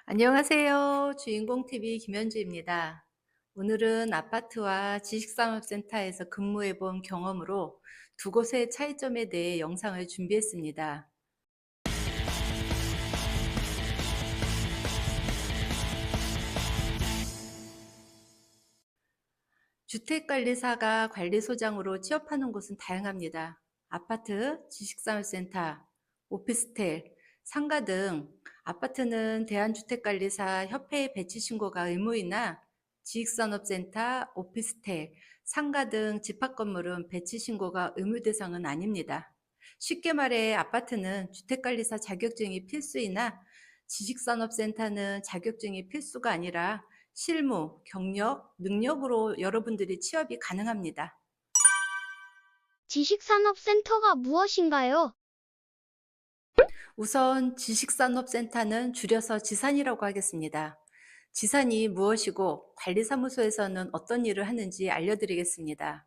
안녕하세요. 주인공TV 김현주입니다. 오늘은 아파트와 지식산업센터에서 근무해 본 경험으로 두 곳의 차이점에 대해 영상을 준비했습니다. 주택관리사가 관리소장으로 취업하는 곳은 다양합니다. 아파트, 지식산업센터, 오피스텔, 상가 등 아파트는 대한주택관리사 협회에 배치 신고가 의무이나 지식산업센터, 오피스텔, 상가 등 집합건물은 배치 신고가 의무 대상은 아닙니다. 쉽게 말해 아파트는 주택관리사 자격증이 필수이나 지식산업센터는 자격증이 필수가 아니라 실무, 경력, 능력으로 여러분들이 취업이 가능합니다. 지식산업센터가 무엇인가요? 우선 지식산업센터는 줄여서 지산이라고 하겠습니다. 지산이 무엇이고 관리사무소에서는 어떤 일을 하는지 알려드리겠습니다.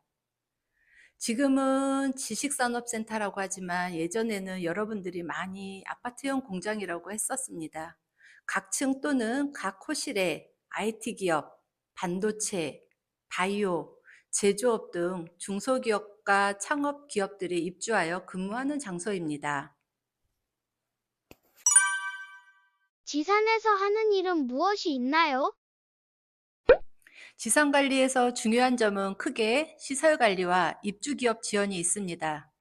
지금은 지식산업센터라고 하지만 예전에는 여러분들이 많이 아파트형 공장이라고 했었습니다. 각 층 또는 각 호실에 IT 기업, 반도체, 바이오, 제조업 등 중소기업과 창업 기업들이 입주하여 근무하는 장소입니다. 지산에서 하는 일은 무엇이 있나요? 지상 관리에서 중요한 점은 크게 시설 관리와 입주 기업 지원이 있습니다.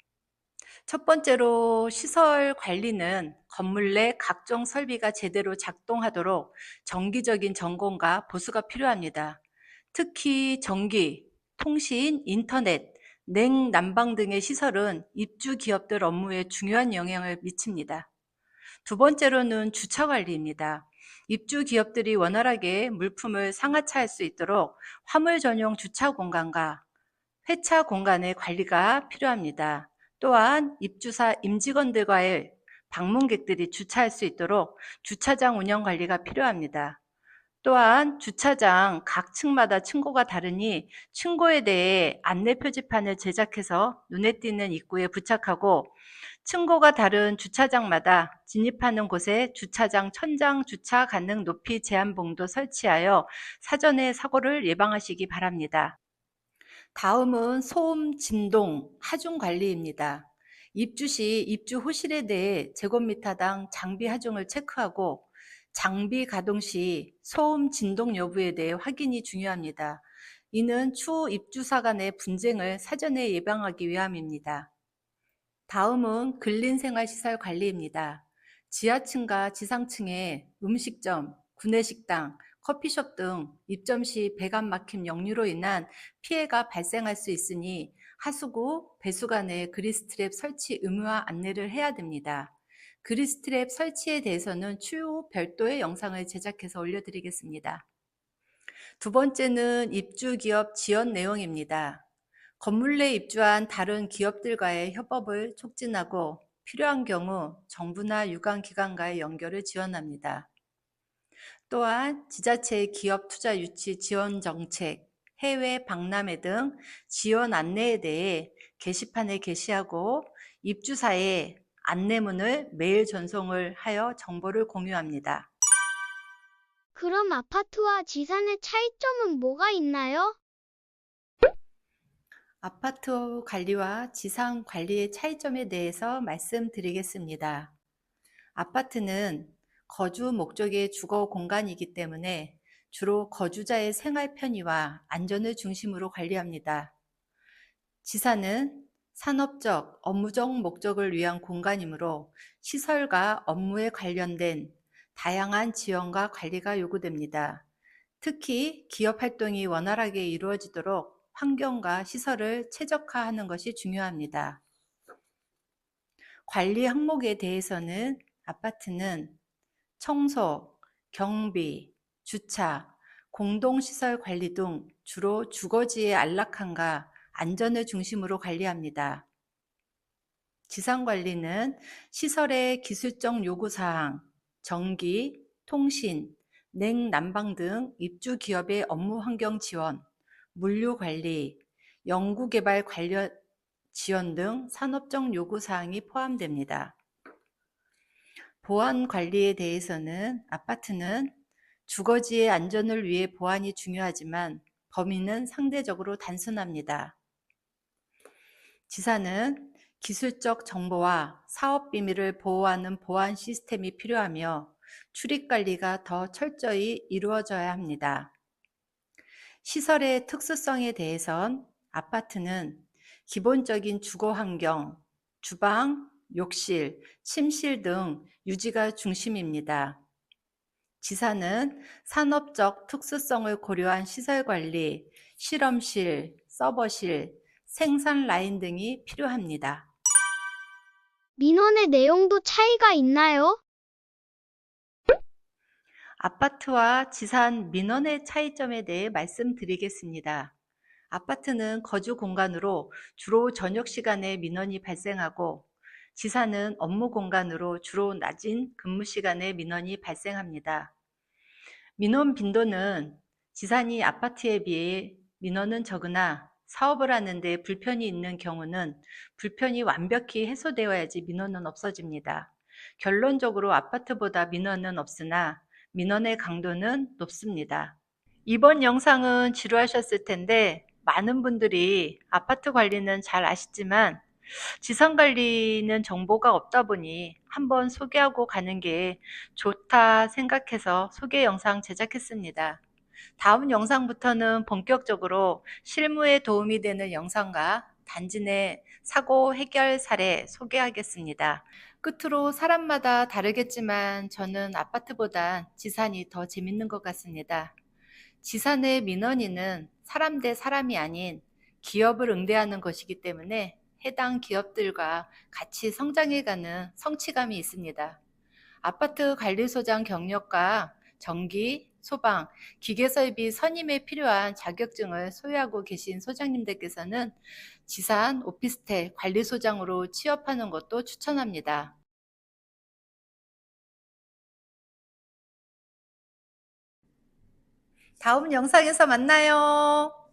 첫 번째로 시설 관리는 건물 내 각종 설비가 제대로 작동하도록 정기적인 점검과 보수가 필요합니다. 특히 전기, 통신, 인터넷, 냉, 난방 등의 시설은 입주 기업들 업무에 중요한 영향을 미칩니다. 두 번째로는 주차 관리입니다. 입주 기업들이 원활하게 물품을 상하차할 수 있도록 화물 전용 주차 공간과 회차 공간의 관리가 필요합니다. 또한 입주사 임직원들과의 방문객들이 주차할 수 있도록 주차장 운영 관리가 필요합니다. 또한 주차장 각 층마다 층고가 다르니 층고에 대해 안내 표지판을 제작해서 눈에 띄는 입구에 부착하고 층고가 다른 주차장마다 진입하는 곳에 주차장 천장 주차 가능 높이 제한봉도 설치하여 사전에 사고를 예방하시기 바랍니다. 다음은 소음, 진동, 하중 관리입니다. 입주 시 입주 호실에 대해 제곱미터당 장비 하중을 체크하고 장비 가동 시 소음, 진동 여부에 대해 확인이 중요합니다. 이는 추후 입주사 간의 분쟁을 사전에 예방하기 위함입니다. 다음은 근린생활시설 관리입니다. 지하층과 지상층에 음식점, 구내식당, 커피숍 등 입점 시 배관 막힘 역류로 인한 피해가 발생할 수 있으니 하수구, 배수관에 그리스트랩 설치 의무화 안내를 해야 됩니다. 그리스트랩 설치에 대해서는 추후 별도의 영상을 제작해서 올려드리겠습니다. 두 번째는 입주기업 지원 내용입니다. 건물 내 입주한 다른 기업들과의 협업을 촉진하고 필요한 경우 정부나 유관기관과의 연결을 지원합니다. 또한 지자체의 기업 투자 유치 지원 정책, 해외 박람회 등 지원 안내에 대해 게시판에 게시하고 입주사의 안내문을 메일 전송을 하여 정보를 공유합니다. 그럼 아파트와 지산의 차이점은 뭐가 있나요? 아파트 관리와 지상 관리의 차이점에 대해서 말씀드리겠습니다. 아파트는 거주 목적의 주거 공간이기 때문에 주로 거주자의 생활 편의와 안전을 중심으로 관리합니다. 지사는 산업적, 업무적 목적을 위한 공간이므로 시설과 업무에 관련된 다양한 지원과 관리가 요구됩니다. 특히 기업 활동이 원활하게 이루어지도록 환경과 시설을 최적화하는 것이 중요합니다. 관리 항목에 대해서는 아파트는 청소, 경비, 주차, 공동시설 관리 등 주로 주거지의 안락함과 안전을 중심으로 관리합니다. 지상관리는 시설의 기술적 요구사항, 전기, 통신, 냉, 난방 등 입주 기업의 업무 환경 지원, 물류 관리, 연구개발 관련 지원 등 산업적 요구사항이 포함됩니다. 보안 관리에 대해서는 아파트는 주거지의 안전을 위해 보안이 중요하지만 범위는 상대적으로 단순합니다. 지사는 기술적 정보와 사업 비밀을 보호하는 보안 시스템이 필요하며 출입 관리가 더 철저히 이루어져야 합니다. 시설의 특수성에 대해선 아파트는 기본적인 주거 환경, 주방, 욕실, 침실 등 유지가 중심입니다. 지사는 산업적 특수성을 고려한 시설 관리, 실험실, 서버실, 생산 라인 등이 필요합니다. 민원의 내용도 차이가 있나요? 아파트와 지산 민원의 차이점에 대해 말씀드리겠습니다. 아파트는 거주 공간으로 주로 저녁 시간에 민원이 발생하고 지사는 업무 공간으로 주로 낮은 근무 시간에 민원이 발생합니다. 민원 빈도는 지산이 아파트에 비해 민원은 적으나 사업을 하는데 불편이 있는 경우는 불편이 완벽히 해소되어야지 민원은 없어집니다. 결론적으로 아파트보다 민원은 없으나 민원의 강도는 높습니다. 이번 영상은 지루하셨을 텐데 많은 분들이 아파트 관리는 잘 아시지만 지상 관리는 정보가 없다 보니 한번 소개하고 가는 게 좋다 생각해서 소개 영상 제작했습니다. 다음 영상부터는 본격적으로 실무에 도움이 되는 영상과 단지 내 사고 해결 사례 소개하겠습니다. 끝으로 사람마다 다르겠지만 저는 아파트보단 지산이 더 재밌는 것 같습니다. 지산의 민원인은 사람 대 사람이 아닌 기업을 응대하는 것이기 때문에 해당 기업들과 같이 성장해가는 성취감이 있습니다. 아파트 관리소장 경력과 전기, 소방, 기계설비 선임에 필요한 자격증을 소유하고 계신 소장님들께서는 지산 오피스텔 관리소장으로 취업하는 것도 추천합니다. 다음 영상에서 만나요.